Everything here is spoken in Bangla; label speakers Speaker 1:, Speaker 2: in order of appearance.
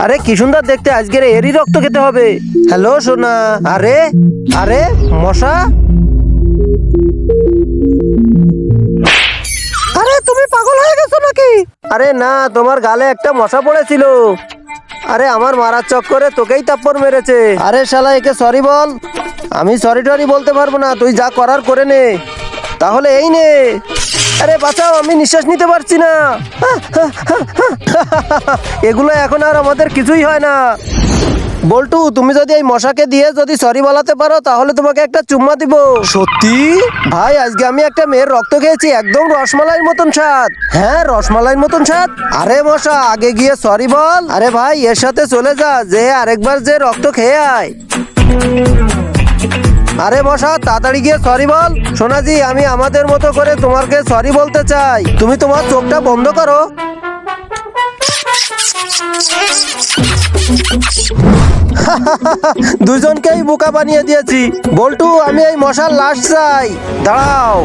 Speaker 1: আরে কি সুন্দর দেখতে, আজকের এরই রক্ত খেতে হবে। হ্যালো সোনা। আরে আরে মশা, আরে তুমি পাগল হয়ে গেছো নাকি? আরে না, তোমার গালে একটা মশা পড়েছিল। আরে আমার মারার চক্করে তোকেই থাপ্পড় মেরেছে। আরে শালা, একে সরি বল। আমি সরি টরি বলতে পারবো না, তুই যা করার করে নে। তাহলে এই নে। আরে বাঁচাও, আমি নিঃশ্বাস নিতে পারছি না। এগুলো এখন আর আমাদের কিছুই হয় না। বল্টু, তুমি যদি এই মশাকে দিয়ে যদি সরি বলাতে পারো তাহলে তোমাকে একটা চুম্মা দিব। সত্যি ভাই, আজকে আমি একটা মেয়ের রক্ত খেয়েছি, একদম রসমালাইয়ের মতন স্বাদ। হ্যাঁ, রসমালাইয়ের মতন স্বাদ। আরে মশা, আগে গিয়ে সরি বল। আরে ভাই, এর সাথে চলে যা, যে আরেকবার যে রক্ত খেয়ে আয়। আরে মশা, তাড়াতাড়ি গিয়ে সরি বল। সোনাজি, আমি আমাদের মতো করে তোমাকে সরি বলতে চাই। তুমি তোমার চোখটা বন্ধ করো। দুজনকেই বোকা বানিয়ে দিয়েছি। বল্টু, আমি এই মশার লাশ চাই। দাঁড়াও।